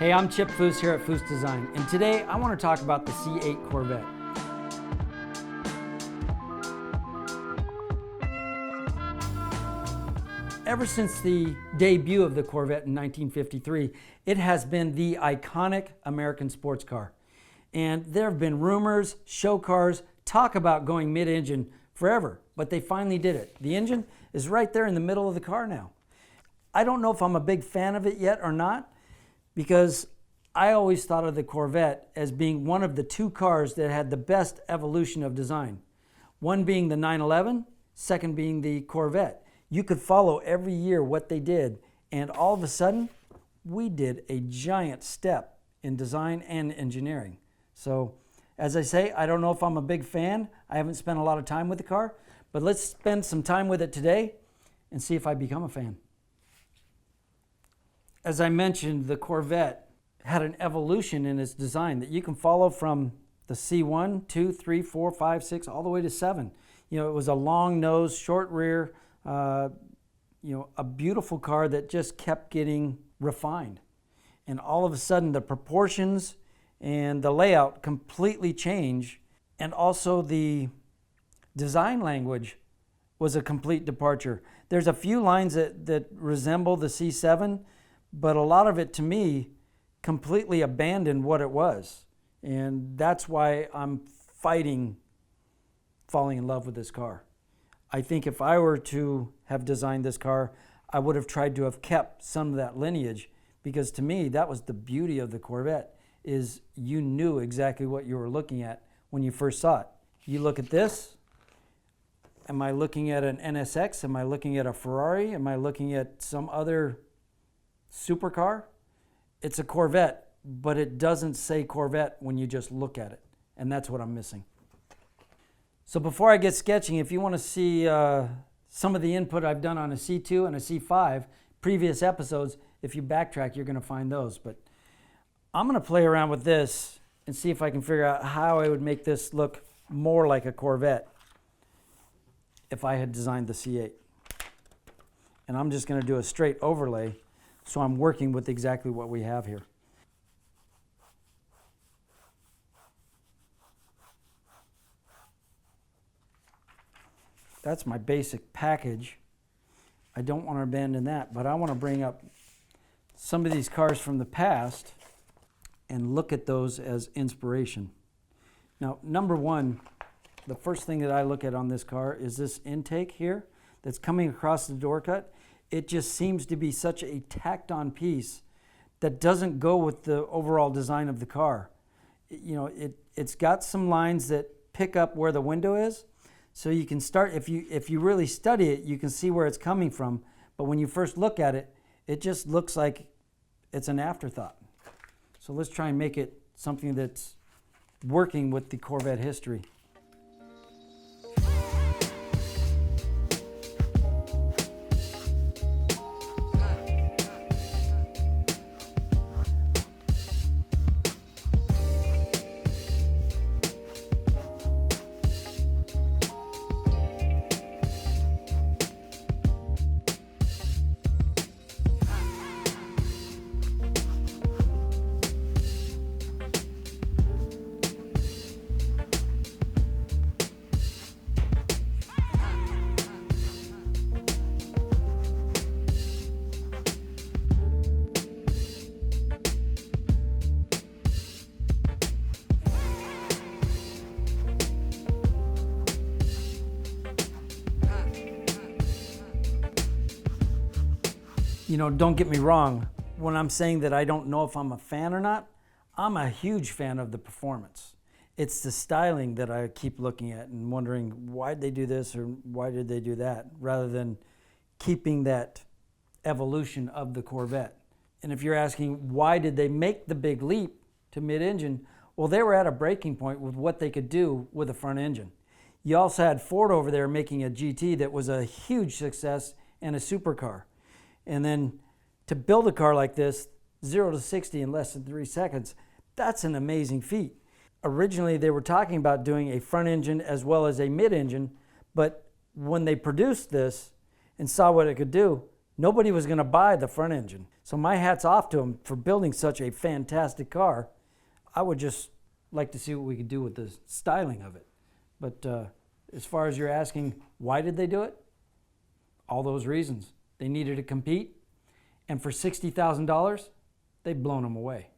Hey, I'm Chip Foose here at Foose Design, and today I want to talk about the C8 Corvette. Ever since the debut of the Corvette in 1953, it has been the iconic American sports car. And there have been rumors, show cars, talk about going mid-engine forever, but they finally did it. The engine is right there in the middle of the car now. I don't know if I'm a big fan of it yet or not, because I always thought of the Corvette as being one of the two cars that had the best evolution of design. One being the 911, second being the Corvette. You could follow every year what they did, and all of a sudden, we did a giant step in design and engineering. So, as I say, I don't know if I'm a big fan. I haven't spent a lot of time with the car, but let's spend some time with it today and see if I become a fan. As I mentioned, the Corvette had an evolution in its design that you can follow from the C1, 2, 3, 4, 5, 6, all the way to 7. You know, it was a long nose, short rear, a beautiful car that just kept getting refined. And all of a sudden, the proportions and the layout completely changed, and also the design language was a complete departure. There's a few lines that resemble the C7, but a lot of it, to me, completely abandoned what it was. And that's why I'm fighting falling in love with this car. I think if I were to have designed this car, I would have tried to have kept some of that lineage, because to me, that was the beauty of the Corvette, is you knew exactly what you were looking at when you first saw it. You look at this, am I looking at an NSX? Am I looking at a Ferrari? Am I looking at some other supercar? It's a Corvette, but it doesn't say Corvette when you just look at it, and that's what I'm missing. So before I get sketching, if you want to see some of the input I've done on a C2 and a C5, previous episodes, if you backtrack, you're going to find those. But I'm going to play around with this and see if I can figure out how I would make this look more like a Corvette if I had designed the C8. And I'm just going to do a straight overlay, so I'm working with exactly what we have here. That's my basic package. I don't want to abandon that, but I want to bring up some of these cars from the past and look at those as inspiration. Now, number one, the first thing that I look at on this car is this intake here that's coming across the door cut. It just seems to be such a tacked-on piece that doesn't go with the overall design of the car. You know, it's got some lines that pick up where the window is, so you can start, if you really study it, you can see where it's coming from. But when you first look at it, it just looks like it's an afterthought. So let's try and make it something that's working with the Corvette history. You know, don't get me wrong, when I'm saying that I don't know if I'm a fan or not, I'm a huge fan of the performance. It's the styling that I keep looking at and wondering, why did they do this or why did they do that, rather than keeping that evolution of the Corvette. And if you're asking, why did they make the big leap to mid-engine? Well, they were at a breaking point with what they could do with a front engine. You also had Ford over there making a GT that was a huge success and a supercar. And then to build a car like this, 0 to 60 in less than 3 seconds, that's an amazing feat. Originally, they were talking about doing a front engine as well as a mid-engine, but when they produced this and saw what it could do, nobody was going to buy the front engine. So my hat's off to them for building such a fantastic car. I would just like to see what we could do with the styling of it. But as far as you're asking, why did they do it? All those reasons. They needed to compete, and for $60,000, they've blown them away.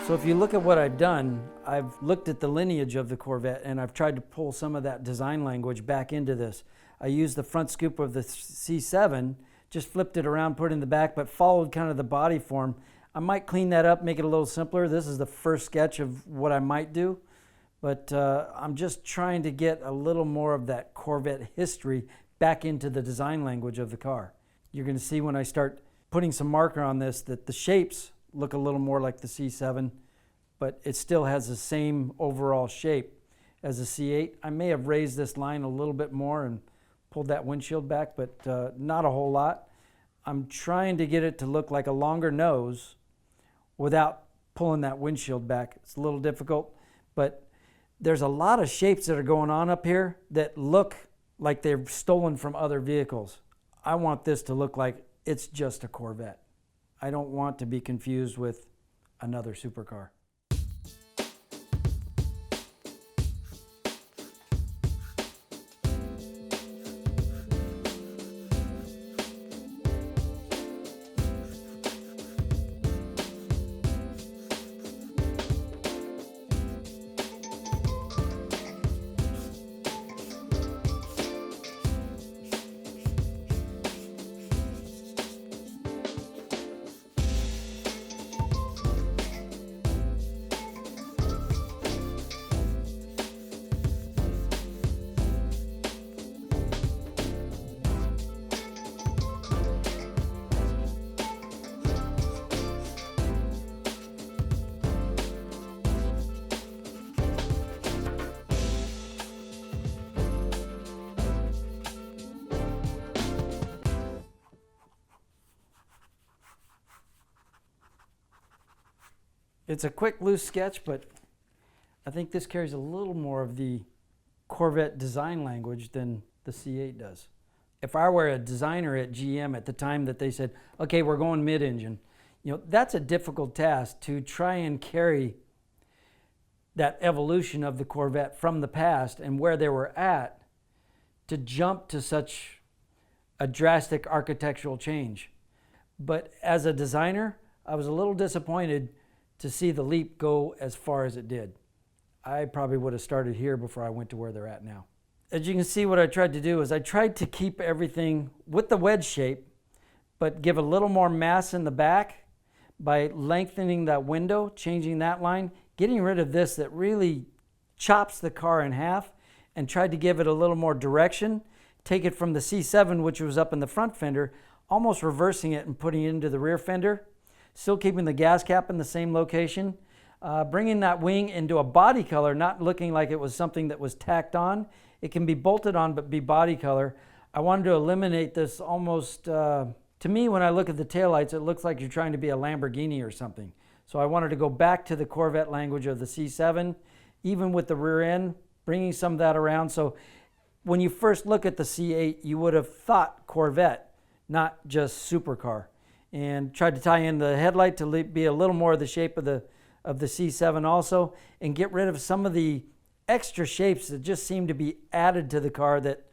So if you look at what I've done, I've looked at the lineage of the Corvette and I've tried to pull some of that design language back into this. I used the front scoop of the C7, just flipped it around, put it in the back, but followed kind of the body form. I might clean that up, make it a little simpler. This is the first sketch of what I might do, but I'm just trying to get a little more of that Corvette history back into the design language of the car. You're going to see when I start putting some marker on this that the shapes look a little more like the C7, but it still has the same overall shape as the C8. I may have raised this line a little bit more and pulled that windshield back, but not a whole lot. I'm trying to get it to look like a longer nose without pulling that windshield back. It's a little difficult, but there's a lot of shapes that are going on up here that look like they're stolen from other vehicles. I want this to look like it's just a Corvette. I don't want to be confused with another supercar. It's a quick, loose sketch, but I think this carries a little more of the Corvette design language than the C8 does. If I were a designer at GM at the time that they said, okay, we're going mid-engine, that's a difficult task to try and carry that evolution of the Corvette from the past and where they were at to jump to such a drastic architectural change. But as a designer, I was a little disappointed to see the leap go as far as it did. I probably would have started here before I went to where they're at now. As you can see, what I tried to do is I tried to keep everything with the wedge shape, but give a little more mass in the back by lengthening that window, changing that line, getting rid of this that really chops the car in half, and tried to give it a little more direction, take it from the C7, which was up in the front fender, almost reversing it and putting it into the rear fender, still keeping the gas cap in the same location, bringing that wing into a body color, not looking like it was something that was tacked on. It can be bolted on, but be body color. I wanted to eliminate this almost, to me, when I look at the taillights, it looks like you're trying to be a Lamborghini or something. So I wanted to go back to the Corvette language of the C7, even with the rear end, bringing some of that around. So when you first look at the C8, you would have thought Corvette, not just supercar. And tried to tie in the headlight to be a little more of the shape of the C7 also, and get rid of some of the extra shapes that just seem to be added to the car that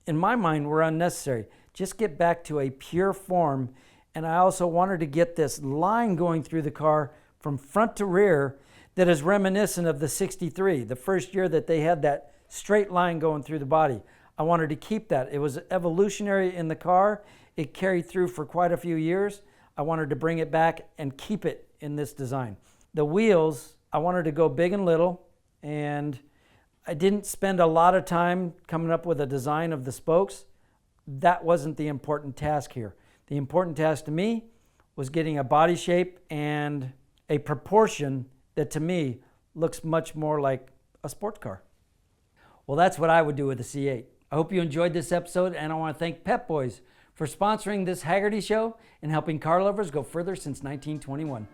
in my mind, were unnecessary. Just get back to a pure form. And I also wanted to get this line going through the car from front to rear that is reminiscent of the 63, the first year that they had that straight line going through the body. I wanted to keep that. It was evolutionary in the car. It carried through for quite a few years. I wanted to bring it back and keep it in this design. The wheels, I wanted to go big and little, and I didn't spend a lot of time coming up with a design of the spokes. That wasn't the important task here. The important task to me was getting a body shape and a proportion that to me looks much more like a sports car. Well, that's what I would do with the C8. I hope you enjoyed this episode, and I want to thank Pep Boys for sponsoring this Hagerty show and helping car lovers go further since 1921.